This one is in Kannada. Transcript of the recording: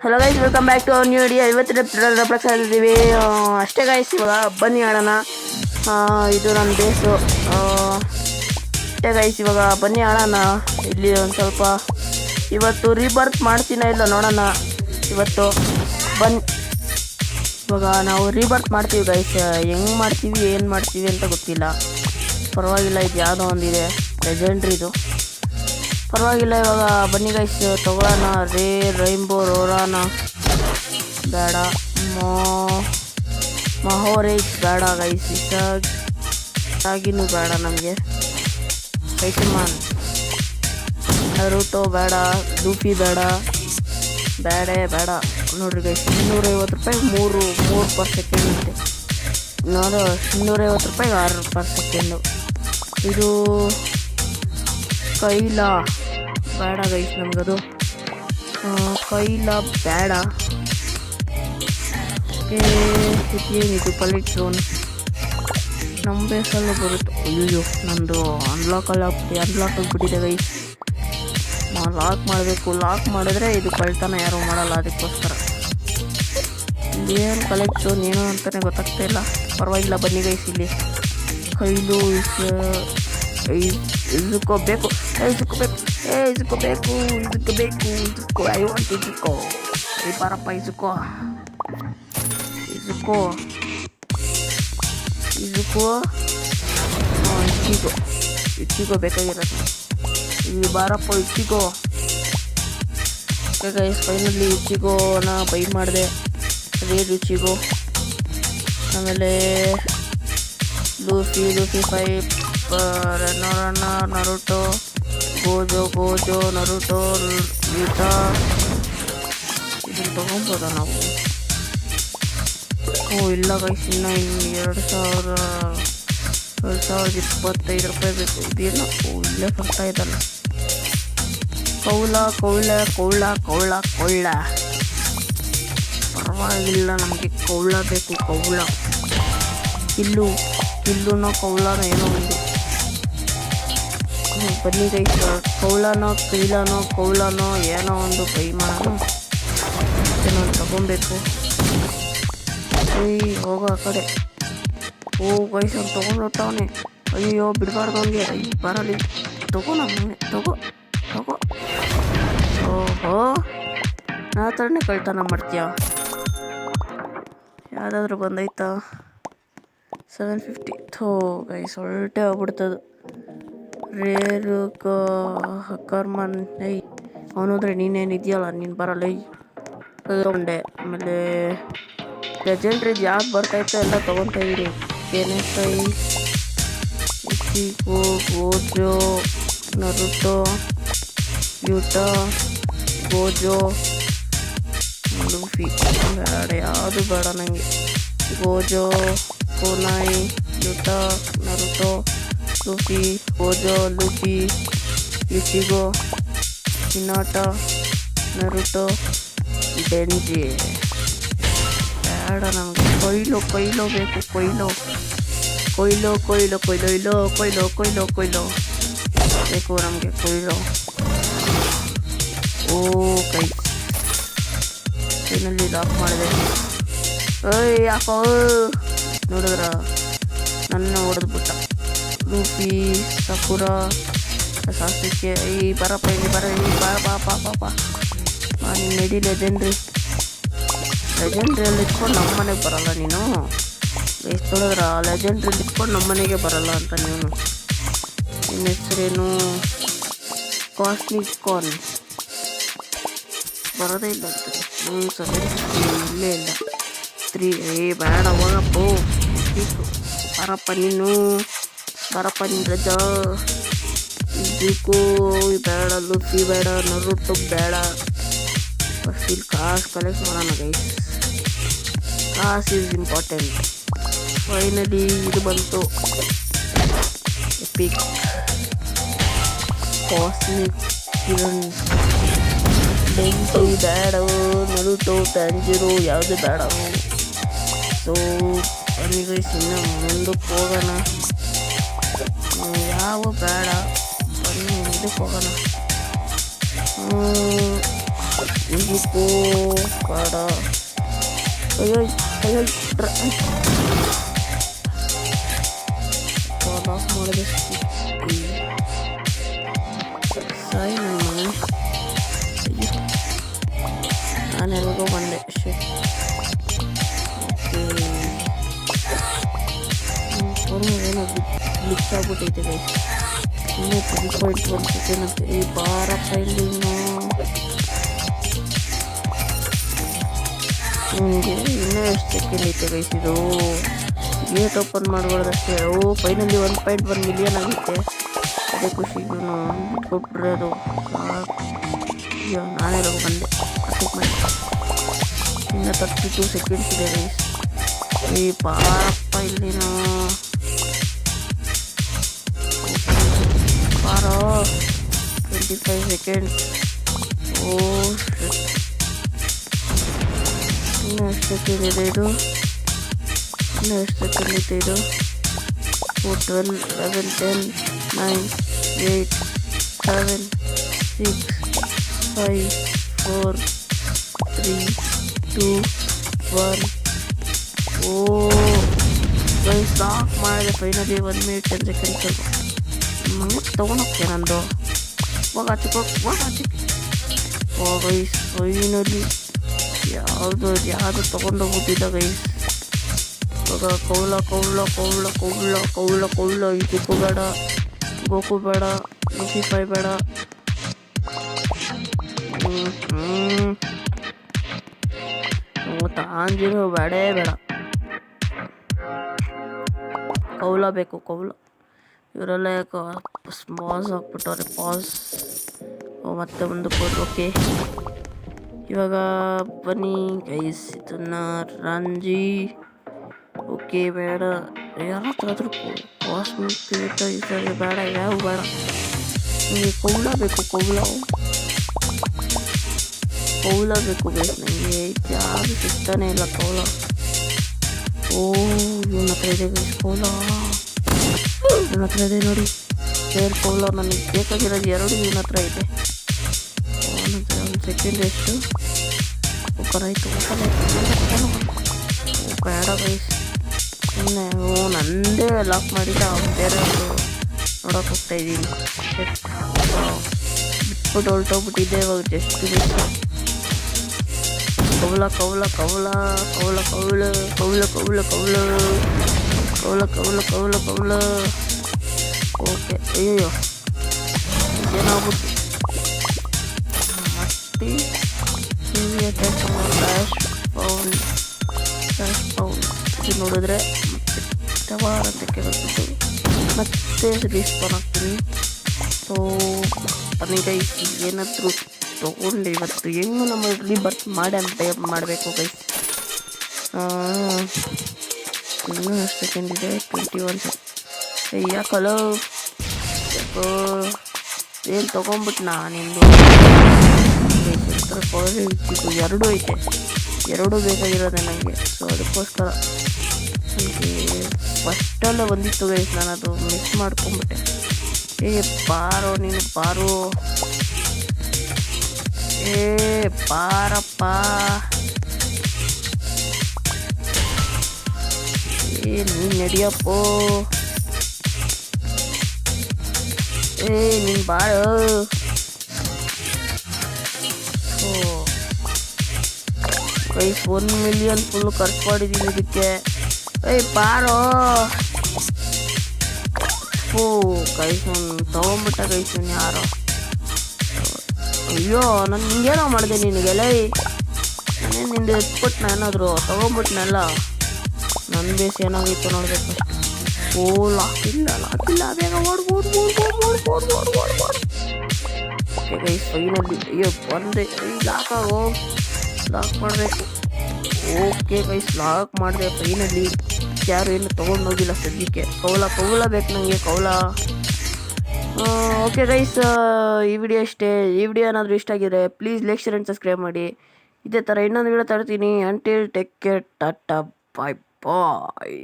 Hello guys, welcome back to new video. ಇವತ್ತಿನ ಪ್ರಕಾರ ಇದ್ದೀವಿ ಅಷ್ಟೇ ಗೈಸ್. ಇವಾಗ ಬನ್ನಿ ಆಡೋಣ. ಇದು ನನ್ನ ಬೇಸು ಅಷ್ಟೇ ಗೈಸ್. ಇವಾಗ ಬನ್ನಿ ಆಡೋಣ. ಇಲ್ಲಿ ಒಂದು ಸ್ವಲ್ಪ ಇವತ್ತು ರೀಬರ್ತ್ ಮಾಡ್ತೀನ ಇಲ್ಲ ನೋಡೋಣ. ಇವತ್ತು ಬನ್ನಿ, ಇವಾಗ ನಾವು ರೀಬರ್ತ್ ಮಾಡ್ತೀವಿ ಗೈಸ್. ಹೆಂಗೆ ಮಾಡ್ತೀವಿ ಏನು ಮಾಡ್ತೀವಿ ಅಂತ ಗೊತ್ತಿಲ್ಲ. ಪರವಾಗಿಲ್ಲ, ಇದು ಯಾವುದೋ ಒಂದಿದೆ ಲೆಜೆಂಡ್ರಿದು. ಪರವಾಗಿಲ್ಲ. ಇವಾಗ ಬನ್ನಿ ಗೈಸ್ ತಗೊಳ್ಳೋಣ. ರೈನ್ಬೋ ರೋರಾನ ಬೇಡ, ಮಹೋರೇಜ್ ಬೇಡ ಗೈಸ್. ಇಷ್ಟಾಗಿನೂ ಬೇಡ ನಮಗೆ. ಪೈಕಮಾನ್ ನರುಟೋ ಬೇಡ, ಲೂಫಿ ಬೇಡ, ಬೇಡ ನೋಡ್ರಿ ಗೈಸ್. 250 ರೂಪಾಯಿ 3 ಪರ್ ಸೆಕೆಂಡ್ ಅಂತೆ. ನೋಡು, 250 ರೂಪಾಯಿಗೆ 6 ಪರ್ ಸೆಕೆಂಡು. ಇದು ಕೈಲ ಬೇಡ ಗೈಸ್, ನಮಗದು ಕೈಲ ಬೇಡ. ಏನಿದು ಪಲಿಟ್ ಝೋನ್ ನಮ್ಮ ಬೇಸಲ್ಲೂ ಬರುತ್ತೆ. ಅಯ್ಯೋ, ನಂದು ಅನ್ಲಾಕ್ ಆಗಿಬಿಟ್ಟಿದೆ ಗೈಸ್. ನಾವು ಲಾಕ್ ಮಾಡಬೇಕು. ಲಾಕ್ ಮಾಡಿದ್ರೆ ಇದು ಕಳ್ತನ ಯಾರೂ ಮಾಡಲ್ಲ. ಅದಕ್ಕೋಸ್ಕರ ಇಲ್ಲಿ ಏನು ಕಲೆಕ್ಟ್ ಝೋನ್ ಏನು ಅಂತಲೇ ಗೊತ್ತಾಗ್ತಾ ಇಲ್ಲ. ಪರವಾಗಿಲ್ಲ ಬನ್ನಿ ಗೈಸ್. ಇಲ್ಲಿ ಕೈಲು ಇಸ್ಕೋಬೇಕು. I want ಇಸ್ಕೋ. ಬಾರಪ್ಪ ಇಸ್ಕೋ. ಇಚ್ಚಿಗೋ ಬೇಕಾಗಿರೋದು. ಇಲ್ಲಿ ಬಾರಪ್ಪ ಇಚ್ಚಿಗೋ. ಓಕೆ ಗೈಸ್, ಫೈನಲಿ ಇಚ್ಚಿಗೋನ ಬೈ ಮಾಡಿದೆ. ರೇಡ್ ಇಚ್ಚಿಗೋ. ಆಮೇಲೆ ಲೂಫಿ 5 ನರುಟೋ, ಗೋಜೋ ನರುಟೋ, ಯೂಟಾ. ಇದನ್ನು ತೊಗೊಬೋದಾ ನಾವು? ಇಲ್ಲ ಗೈಸ್, ಇನ್ನು 2025 ರೂಪಾಯಿ ಬೇಕು. ಇದೇನು ಇಲ್ಲೇ ಬರ್ತಾ ಇದ್ದಲ್ಲ. ಕೌಳ ಪರವಾಗಿಲ್ಲ, ನಮಗೆ ಕೌಳ ಬೇಕು. ಕಿಲ್ಲುನೋ ಕೌಳನೋ ಏನೋ ಒಂದು. ಬನ್ನಿ ಗೈಸ್, ಕೌಳನೋ ಏನೋ ಒಂದು ಬೈ ಮಾಡೋಣ. ನಾನು ತಗೊಬೇಕು. ಹೋಗೋ ಆ ಕಡೆ. ಗೈಸ್, ಅವ್ನು ತೊಗೊಂಡೋಗ್ತಾವನೆ. ಅಯ್ಯೋ, ಬಿಡಬಾರ್ದು ಅವನಿಗೆ. ಬರಲಿ, ತಗೋ ನಮ್ಮನೆ, ತಗೋ. ಓಹೋ, ನಾ ಥರನೇ ಕಳ್ತನ ಮಾಡ್ತೀಯ. ಯಾವುದಾದ್ರೂ ಬಂದೈತಾ? 750. ಗೈಸ್, ಹೊರಟೆ ಹೋಗ್ಬಿಡ್ತದು. Rare Karman. ಅವನೋದ್ರೆ ನೀನೇನು ಇದೆಯಲ್ಲ, ನೀನು ಬರಲ್ಲ. ತಗೊಂಡೆ. ಆಮೇಲೆ ಲೆಜೆಂಡ್ರಿದು ಯಾವ್ದು ಬರ್ತಾಯಿತ್ತು ಎಲ್ಲ ತೊಗೊತಾ ಇದ್ದೀರಿ. ಕೆನೆಸೈ, ಇಚಿಗೋ, ಗೋಜೋ, ನರುಟೋ, ಯೂಟಾ, ಗೋಜೋ, ಲೂಫಿ ಬೇಡ. ಯಾವುದು ಬೇಡ ನನಗೆ. ಗೋಜೋ, ಕೋನಾಯಿ, ಯೂಟಾ, ನರುಟೋ, ಲೂಫಿ, ಗೋಜೋ, ಲೂಫಿ, ಇಚಿಗೋ, ಹಿನಾಟಾ, ನರುಟೋ, ಡೆಂಜಿ ಬೇಡ ನಮಗೆ. ಕೊಯ್ಲೋ ಬೇಕು. ಕೊಯ್ಲೋ ಬೇಕು ನಮಗೆ. ಕೊಯ್ಲೋ. ಕೈ ಕೈನಲ್ಲಿ ಲಾಕ್ ಮಾಡಿದೆ. ಯಾಕೋ ನೋಡಿದ್ರ ನನ್ನ ಹೊಡೆದ್ಬಿಟ್ಟ. ಲೂಫಿ, ಸಕುರ, ಸಾಸಿಕೆ. ಬರಪ್ಪ ಇಲ್ಲಿ ಬರ. ಪಾಪ ನೀನು ನಡಿ. ಲೆಜೆಂಡ್ರಿಯಲ್ಲಿ ಇಟ್ಕೊಂಡು ನಮ್ಮ ಮನೆಗೆ ಬರಲ್ಲ ನೀನು. ಎಷ್ಟು ನೋಡಿದ್ರ ಲೆಜೆಂಡ್ರಿಯಲ್ಲಿ ಇಟ್ಕೊಂಡು ನಮ್ಮ ಮನೆಗೆ ಬರಲ್ಲ ಅಂತ ನೀನು. ನಿನ್ನ ಹೆಸರೇನು? ಕಾಸ್ಮಿಕ್ ಕಾರ್ನ್ ಬರೋದೇ ಇಲ್ಲ ಅಂತ. 750 ಇಲ್ಲೇ ಇಲ್ಲ. 3 ಬೇಡ. ಹೋಗಪ್ಪ. ಬರಪ್ಪ ನೀನು ರಜಾ. ಇದಕ್ಕೂ ಬೇಡ. ಲೂಫಿ ಬೇಡ. ನರುಟೋ ಬೇಡ. ಫಸ್ಟ್ ಇಲ್ಲಿ ಕಾಸು ಕಲೆಕ್ಟ್ ಮಾಡೋಣ ಗೈಸ್. ಕಾಸು ಈಸ್ ಇಂಪಾರ್ಟೆಂಟ್. ಫೈನಲಿ ಇದು ಬಂತು. EPIC cosmic Kiran. ಡೆಂಜಿ ಬೇಡ. ನರುಟೋ, ಟ್ಯಾಂಜಿರೋ ಯಾವುದೇ ಬೇಡ. ಸೊ ಬನ್ನಿ ಗೈಸ್, ಇನ್ನು ಮುಂದಕ್ಕೆ ಹೋಗೋಣ. ಯಾವ ಬೇಡ, ಬನ್ನಿ ಇದಕ್ಕೆ ಹೋಗೋಣ. ಈಜಿಪೋ ಬೇಡ. ಅಯ್ಯೋ ಅಯ್ಯೋ ಆಫ್ ಮಾಡಿದೆ ಸಾಯಿ ನನ್ನ ಮನೆ. ನಾನು ಎಲ್ಗೋ ಬಂದೆ ಏನೋ ಗ್ಲಿಚ್ ಆಗ್ಬಿಟ್ಟೈತೆ ಗೈಸ್. ಇನ್ನೂ 3.1 ಸೆಕೆಂಡ್ ಅಂತ. ಈ ಬಾರಪ್ಪ ಇಲ್ಲಿ ನಿಮಗೆ ಇನ್ನೂ ಎಷ್ಟು ಸೆಕೆಂಡ್ ಐತೆ ಗೈಸ್. ಇದು ಗೇಟ್ ಓಪನ್ ಮಾಡ್ಬಾರ್ದಷ್ಟೇ. ಫೈನಲಿ 1.1 ಮಿಲಿಯನ್ ಆಗುತ್ತೆ. ಅದೇ ಖುಷಿಗೂ ಕೊಟ್ಟಿರೋದು ಅಯ್ಯೋ ನಾನೆಲ್ಲ ಬಂದೆ ಅಟೆಕ್ ಮಾಡಿ. ಇನ್ನು 32 ಸೆಕೆಂಡ್ಸ್ ಇದೆ ಗೈಸ್. ಈ ಬಾರಪ್ಪ ಇಲ್ಲಿನ ಬಾರೋ 25 ಸೆಕೆಂಡ್ಸ್. ಇನ್ನೂ ಎಷ್ಟು ಸೆಕೆಂಡ್ ಇದೆ ಇದು? ಇನ್ನೂ ಎಷ್ಟು ಸೆಕೆಂಡ್ ಇದೆ ಇದು? 12 11 10 9 8 7 6 5 4 3 2 1. ಗೈಸ್ ಲಾಕ್ ಮಾಡಿದೆ ಫೈನಲಿ. 1 minute 10 seconds. ಮತ್ತೆ ತೊಗೊಂಡೋಗ್ತೇನೆ ನಂದು ಹೋಗಾಚಿಕ್ ಗೈಸ್. ಫೈನಲಿ ಯಾವುದು ತೊಗೊಂಡೋಗ್ಬಿಟ್ಟಿದ್ದ ಗೈಸ್. ಇವಾಗ ಕೌಲ ಇದಕ್ಕೂ ಬೇಡ, ಗೋಕು ಬೇಡ, ಲೂಸಿಫೈ ಬೇಡ. ತಾಂಜಿರೋ ಬೇಡೇ ಬೇಡ. ಕೌಲ ಬೇಕು ಕೌಲ. ಇವರೆಲ್ಲ ಯಾಕೆ ಪಾಸ್ ಹಾಕ್ಬಿಟ್ಟವ್ರೆ ಪಾಸ್. ಮತ್ತೆ ಒಂದು ಕೋಡ್. ಓಕೆ ಇವಾಗ ಬನ್ನಿ ಗೈಸ್ ಇದನ್ನ ರಂಜಿ. ಓಕೆ ಬೇಡ. ಯಾರ ಹತ್ರ ಆದರೂ ಕಾಸ್ಮಿಕ್ ಬೇಡ, ಯಾವ ಬೇಡ. ನಿಮಗೆ ಕೌಲ ಬೇಕು ಕೌಲ ಬೇಕು ಗೈಸ್. ನನಗೆ ಯಾರು ಸಿಗ್ತಾನೆ ಇಲ್ಲ ಕೌಲ. ಇವನ ಹತ್ರ ಇದೆ ಗೈಸ್ ಕೌಲ. ಇವನ ಹತ್ರ ಇದೆ ನೋಡಿ ಬೇರೆ ಕೌಲ. ನನಗೆ ಬೇಕಾಗಿರೋದು 2 ಇವನ ಹತ್ರ ಇದೆ. ಒಂದು ಸೆಕೆಂಡ್ ಎಷ್ಟು ಓಪನ್ ಆಯಿತು. ಬೇಡ ಗೈಸ್. ಸುಮ್ಮನೆ ನಂದೇ ಲಾಕ್ ಮಾಡಿದ. ಅವ್ನು ಬೇರೆ ನೋಡೋಕೆ ಹೋಗ್ತಾಯಿದ್ದೀನಿ. ಬಿಟ್ಬಿಟ್ಟು ಹೊಲ್ಟೋಗ್ಬಿಟ್ಟಿದ್ದೆ ಇವಾಗ ಜಸ್ಟ್ ಮಿಸ್. ಕೌಲ ಓಕೆ ಅಯ್ಯೋ ಏನಾಗ್ಬಿಟ್ಟು ಮತ್ತೆ ಫ್ಲಾಶ್ ಪೌಂಡ್ ಇದು ನೋಡಿದ್ರೆ ಮತ್ತೆ ವಾರಕ್ಕೆ ಬರ್ತಿತ್ತು. ಮತ್ತೆ ರಿಸ್ಪಾನ್ ಆಗ್ತೀನಿ. ಸೊ ನನಗೆ ಏನಾದರೂ ತೊಗೊಂಡು ಇವತ್ತು ಹೆಂಗೂ ನಮ್ಮ ರೀಬರ್ತ್ ಮಾಡಬೇಕು ಗೈಸ್. ಇನ್ನೂ ಎಷ್ಟು ಸೆಕೆಂಡ್ ಇದೆ? 21 ಸೆಕೆಂಡ್. ಯಾಕಲೋ ಏನು ತೊಗೊಂಬಿಟ್ನಾ ನಿಂದು? ಪವರ್ ಇಚ್ಚಿತ್ತು 2 ಐತೆ. 2 ಬೇಕಾಗಿರೋದೆ ನನಗೆ. ಸೊ ಅದಕ್ಕೋಸ್ಕರ ನನಗೆ ಫಸ್ಟಲ್ಲೇ ಬಂದಿತ್ತು ಗೈಸ್. ನಾನು ಅದು ಮಿಸ್ ಮಾಡ್ಕೊಂಬಿಟ್ಟೆ. ಬಾರೋ ನೀನು ಬಾರೋ. ಬಾರಪ್ಪ. ನೀನು ನಡಿಯಪ್ಪೋ. ನೀನು ಬಾರೋ. ಗೈಸ್ 1 ಮಿಲಿಯನ್ ಫುಲ್ ಖರ್ಚು ಮಾಡಿದ್ದೀನಿ ಇದಕ್ಕೆ. ಬಾರೋ. ಗೈಸ್ ತೊಗೊಂಬಿಟ್ಟ ಗೈಸ್ ಯಾರೋ. ಅಯ್ಯೋ ನಾನು ನಿಂಗೇನೋ ಮಾಡಿದೆ ನಿನಗೆಲ್ಲ. ನಾನೇನು ನಿಂದು ಎತ್ಬಿಟ್ನ ಏನಾದರೂ ತೊಗೊಂಬಿಟ್ನಲ್ಲ. ನನ್ನ ಬೇಸ್ ಏನಾಗಿತ್ತು ನೋಡ್ಬೇಕು ಫಸ್ಟ್. ಲಾಕಿಲ್ಲ ಬೇಗ ಓಕೆ ಗೈಸ್ ಫೈನಲಿ. ಅಯ್ಯೋ ಬಂದೆ. ಲಾಕ್ ಮಾಡಬೇಕು. ಓಕೆ ಗೈಸ್ ಲಾಕ್ ಮಾಡಿದೆ ಫೈನಲಿ. ಯಾರು ಏನು ತೊಗೊಂಡೋಗಿಲ್ಲ ಸದ್ಯಕ್ಕೆ. ಕೌಲ ಬೇಕು ನನಗೆ ಕೌಲ. ಓಕೆ ಗೈಸ್ ಈ ವಿಡಿಯೋ ಅಷ್ಟೇ. ಈ ವಿಡಿಯೋ ಏನಾದರೂ ಇಷ್ಟ ಆಗಿದ್ರೆ please like share and subscribe ಮಾಡಿ. ಇದೇ ಥರ ಇನ್ನೊಂದು ವಿಡಿಯೋ ತರ್ತೀನಿ. ಅಂಟಿಲ್ ಟೇಕ್ ಕೇರ್ ಟಾಟಾ ಬಾಯ್ ಬಾಯ್.